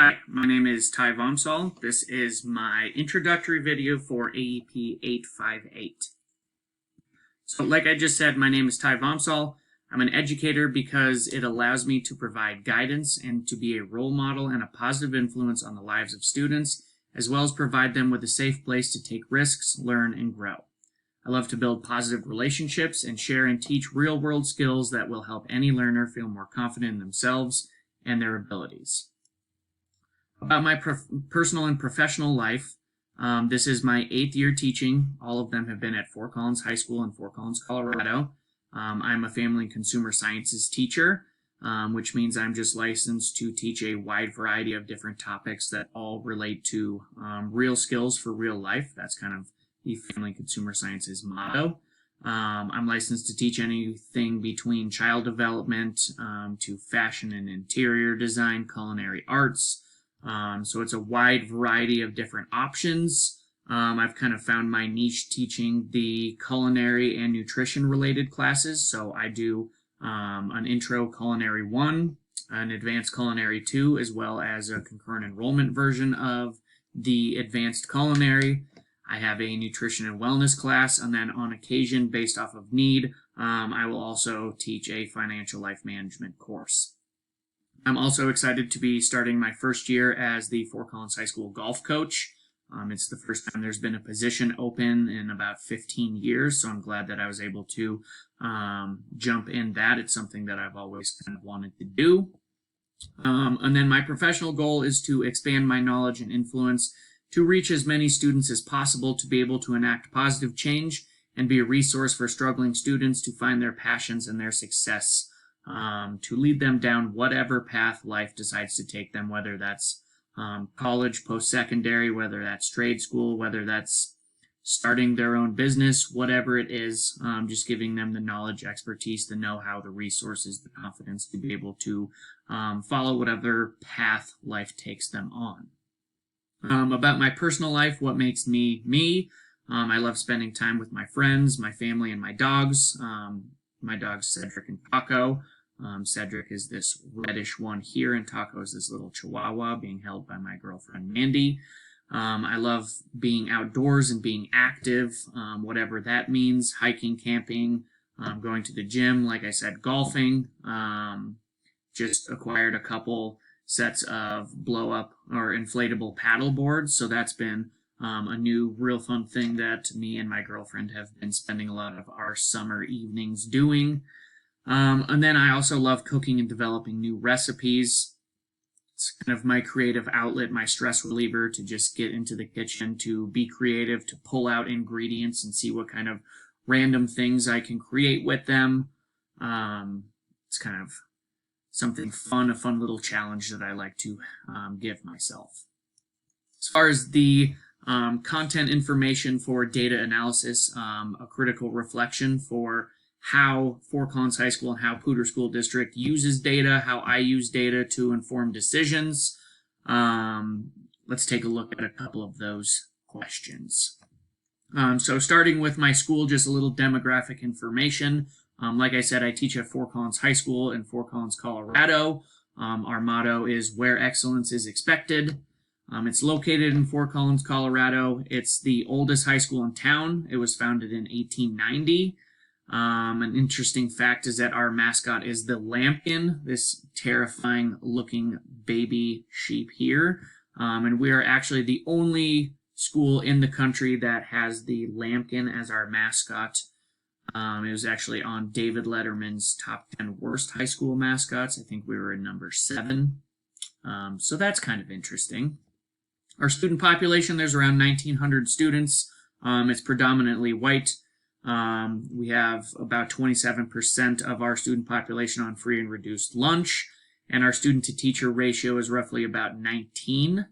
Hi, my name is Ty Vomsal. This is my introductory video for AEP858. So like I just said, my name is Ty Vomsal. I'm an educator because it allows me to provide guidance and to be a role model and a positive influence on the lives of students, as well as provide them with a safe place to take risks, learn, and grow. I love to build positive relationships and share and teach real-world skills that will help any learner feel more confident in themselves and their abilities. About my personal and professional life, this is my 8th year teaching. All of them have been at Fort Collins High School in Fort Collins, Colorado. I'm a family and consumer sciences teacher, which means I'm just licensed to teach a wide variety of different topics that all relate to real skills for real life. That's kind of the family and consumer sciences motto. I'm licensed to teach anything between child development to fashion and interior design, culinary arts. So it's a wide variety of different options. I've kind of found my niche teaching the culinary and nutrition related classes. So I do an intro culinary 1, an advanced culinary 2, as well as a concurrent enrollment version of the advanced culinary. I have a nutrition and wellness class, and then on occasion, based off of need, I will also teach a financial life management course. I'm also excited to be starting my first year as the Fort Collins High School golf coach. It's the first time there's been a position open in about 15 years, so I'm glad that I was able to jump in that. It's something that I've always kind of wanted to do. And then my professional goal is to expand my knowledge and influence to reach as many students as possible, to be able to enact positive change and be a resource for struggling students to find their passions and their success. To lead them down whatever path life decides to take them, whether that's college, post-secondary, whether that's trade school, whether that's starting their own business, whatever it is, just giving them the knowledge, expertise, the know-how, the resources, the confidence to be able to follow whatever path life takes them on. About my personal life, what makes me me? I love spending time with my friends, my family, and my dogs. My dogs, Cedric and Taco. Cedric is this reddish one here, and Taco is this little Chihuahua being held by my girlfriend, Mandy. I love being outdoors and being active, whatever that means, hiking, camping, going to the gym, like I said, golfing. Just acquired a couple sets of blow-up or inflatable paddle boards, so that's been a new real fun thing that me and my girlfriend have been spending a lot of our summer evenings doing. And then I also love cooking and developing new recipes. It's kind of my creative outlet, my stress reliever, to just get into the kitchen, to be creative, to pull out ingredients and see what kind of random things I can create with them. It's kind of something fun, a fun little challenge that I like to give myself. As far as the content information for data analysis, a critical reflection for how Fort Collins High School and how Poudre School District uses data, how I use data to inform decisions. Let's take a look at a couple of those questions. So starting with my school, just a little demographic information. Like I said, I teach at Fort Collins High School in Fort Collins, Colorado. Our motto is where excellence is expected. It's located in Fort Collins, Colorado. It's the oldest high school in town. It was founded in 1890. An interesting fact is that our mascot is the lambkin, this terrifying looking baby sheep here. And we are actually the only school in the country that has the lambkin as our mascot. It was actually on David Letterman's top 10 worst high school mascots. I think we were in number 7. So that's kind of interesting. Our student population, there's around 1,900 students. It's predominantly white. We have about 27% of our student population on free and reduced lunch, and our student to teacher ratio is roughly about 19.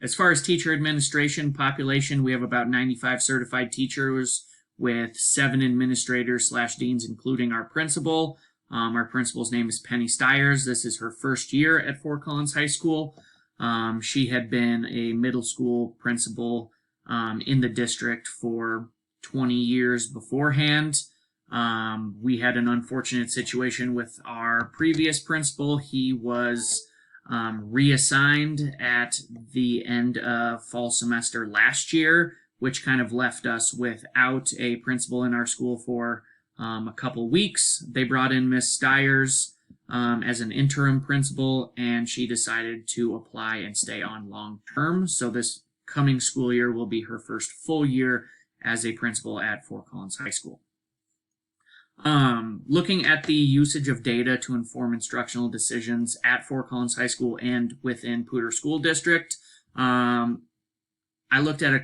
As far as teacher administration population, we have about 95 certified teachers with 7 administrators / deans, including our principal. Our principal's name is Penny Stiers. This is her first year at Fort Collins High School. She had been a middle school principal in the district for 20 years beforehand. We had an unfortunate situation with our previous principal. He was reassigned at the end of fall semester last year, which kind of left us without a principal in our school for a couple weeks. They brought in Miss Stiers as an interim principal, and she decided to apply and stay on long term. So this coming school year will be her first full year as a principal at Fort Collins High School. Looking at the usage of data to inform instructional decisions at Fort Collins High School and within Poudre School District, I looked at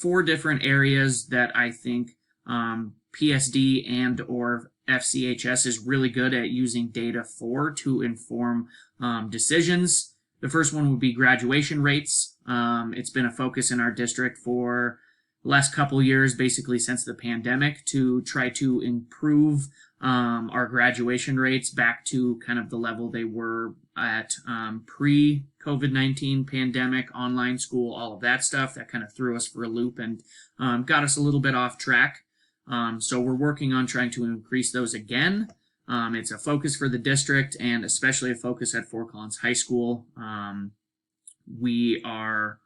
4 different areas that I think PSD and or FCHS is really good at using data for to inform decisions. The first one would be graduation rates. It's been a focus in our district for the last couple years, basically since the pandemic, to try to improve our graduation rates back to kind of the level they were at pre-COVID-19 pandemic, online school, all of that stuff. That kind of threw us for a loop and got us a little bit off track. So we're working on trying to increase those again. It's a focus for the district and especially a focus at Fort Collins High School. We are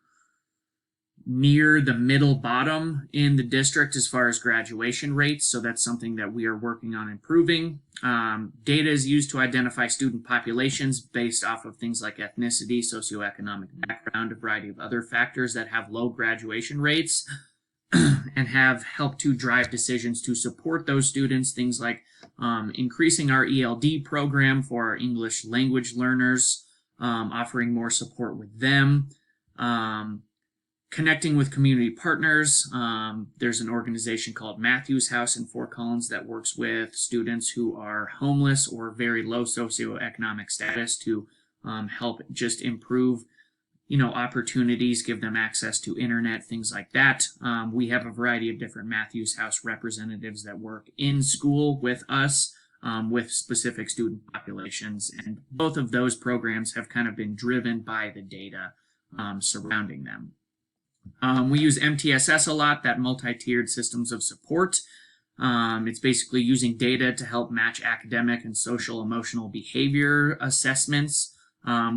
near the middle bottom in the district as far as graduation rates, so that's something that we are working on improving. Data is used to identify student populations based off of things like ethnicity, socioeconomic background, a variety of other factors that have low graduation rates and have helped to drive decisions to support those students, things like increasing our ELD program for our English language learners, offering more support with them, connecting with community partners. There's an organization called Matthews House in Fort Collins that works with students who are homeless or very low socioeconomic status to help just improve, opportunities, give them access to internet, things like that. We have a variety of different Matthews House representatives that work in school with us with specific student populations, and both of those programs have kind of been driven by the data surrounding them. We use MTSS a lot, that multi-tiered systems of support. It's basically using data to help match academic and social emotional behavior assessments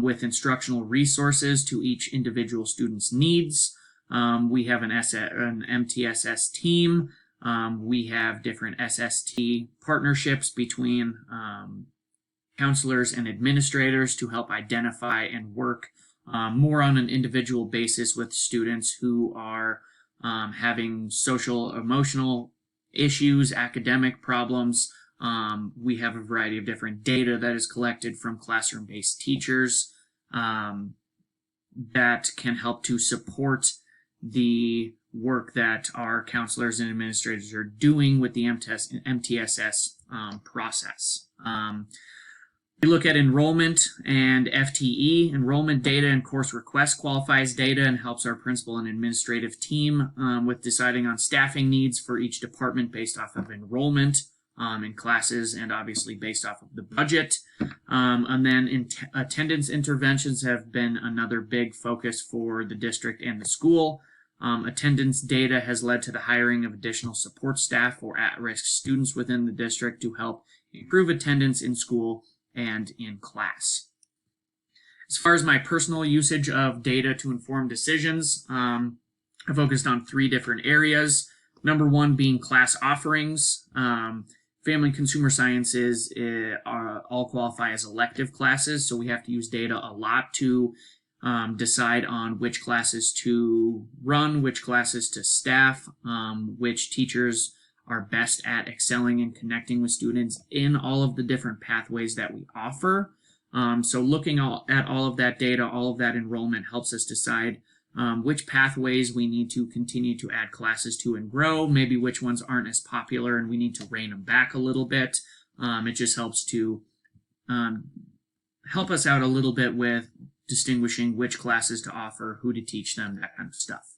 with instructional resources to each individual student's needs. We have an MTSS team. We have different SST partnerships between counselors and administrators to help identify and work more on an individual basis with students who are having social, emotional issues, academic problems. We have a variety of different data that is collected from classroom-based teachers that can help to support the work that our counselors and administrators are doing with the MTSS process. We look at enrollment and FTE. Enrollment data and course request qualifies data and helps our principal and administrative team with deciding on staffing needs for each department based off of enrollment in classes and obviously based off of the budget. And then attendance interventions have been another big focus for the district and the school. Attendance data has led to the hiring of additional support staff for at-risk students within the district to help improve attendance in school and in class. As far as my personal usage of data to inform decisions, I focused on 3 different areas. Number 1 being class offerings. Family and consumer sciences all qualify as elective classes, so we have to use data a lot to decide on which classes to run, which classes to staff, which teachers are best at excelling and connecting with students in all of the different pathways that we offer. So looking at all of that data, all of that enrollment helps us decide which pathways we need to continue to add classes to and grow, maybe which ones aren't as popular and we need to rein them back a little bit. It just helps to help us out a little bit with distinguishing which classes to offer, who to teach them, that kind of stuff.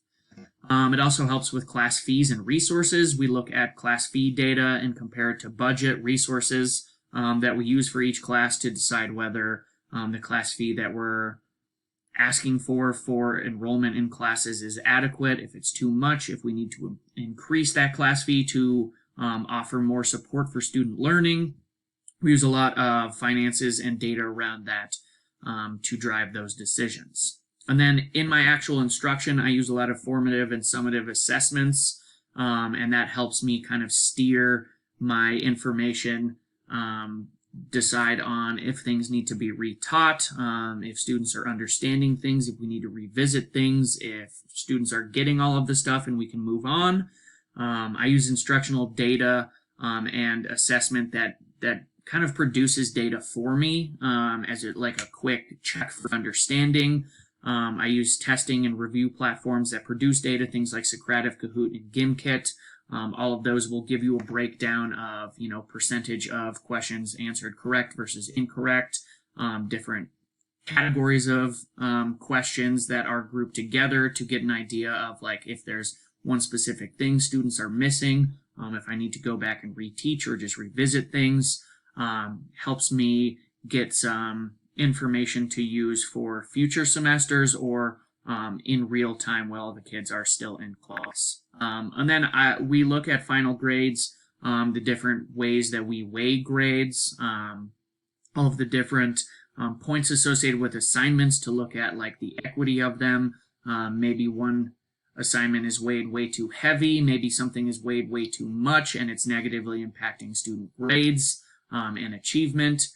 It also helps with class fees and resources. We look at class fee data and compare it to budget resources that we use for each class to decide whether the class fee that we're asking for enrollment in classes is adequate, if it's too much, if we need to increase that class fee to offer more support for student learning. We use a lot of finances and data around that to drive those decisions. And then in my actual instruction, I use a lot of formative and summative assessments, and that helps me kind of steer my information, decide on if things need to be retaught, if students are understanding things, if we need to revisit things, if students are getting all of the stuff and we can move on. I use instructional data and assessment that kind of produces data for me as like a quick check for understanding. I use testing and review platforms that produce data, things like Socrative, Kahoot, and Gimkit. All of those will give you a breakdown of, percentage of questions answered correct versus incorrect, different categories of questions that are grouped together to get an idea of like if there's one specific thing students are missing, if I need to go back and reteach or just revisit things. Helps me get some information to use for future semesters or in real time while the kids are still in class. And then we look at final grades, the different ways that we weigh grades, all of the different points associated with assignments to look at like the equity of them. Maybe one assignment is weighed way too heavy, maybe something is weighed way too much and it's negatively impacting student grades and achievement.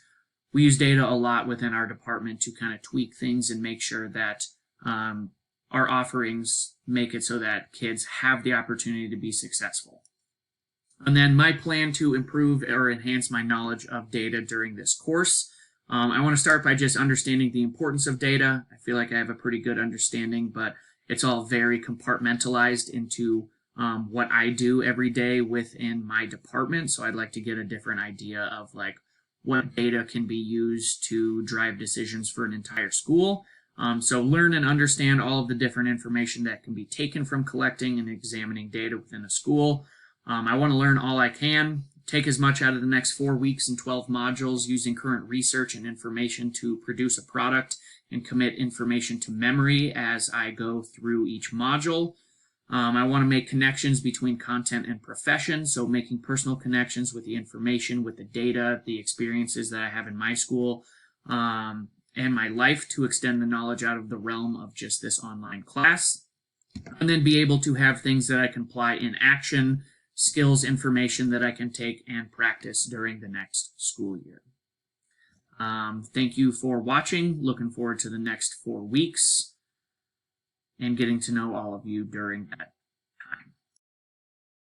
We use data a lot within our department to kind of tweak things and make sure that our offerings make it so that kids have the opportunity to be successful. And then my plan to improve or enhance my knowledge of data during this course. I want to start by just understanding the importance of data. I feel like I have a pretty good understanding, but it's all very compartmentalized into what I do every day within my department. So I'd like to get a different idea of like what data can be used to drive decisions for an entire school. So learn and understand all of the different information that can be taken from collecting and examining data within a school. I want to learn all I can, take as much out of the next 4 weeks and 12 modules using current research and information to produce a product and commit information to memory as I go through each module. I want to make connections between content and profession, so making personal connections with the information, with the data, the experiences that I have in my school, and my life to extend the knowledge out of the realm of just this online class. And then be able to have things that I can apply in action, skills, information that I can take and practice during the next school year. Thank you for watching. Looking forward to the next 4 weeks and getting to know all of you during that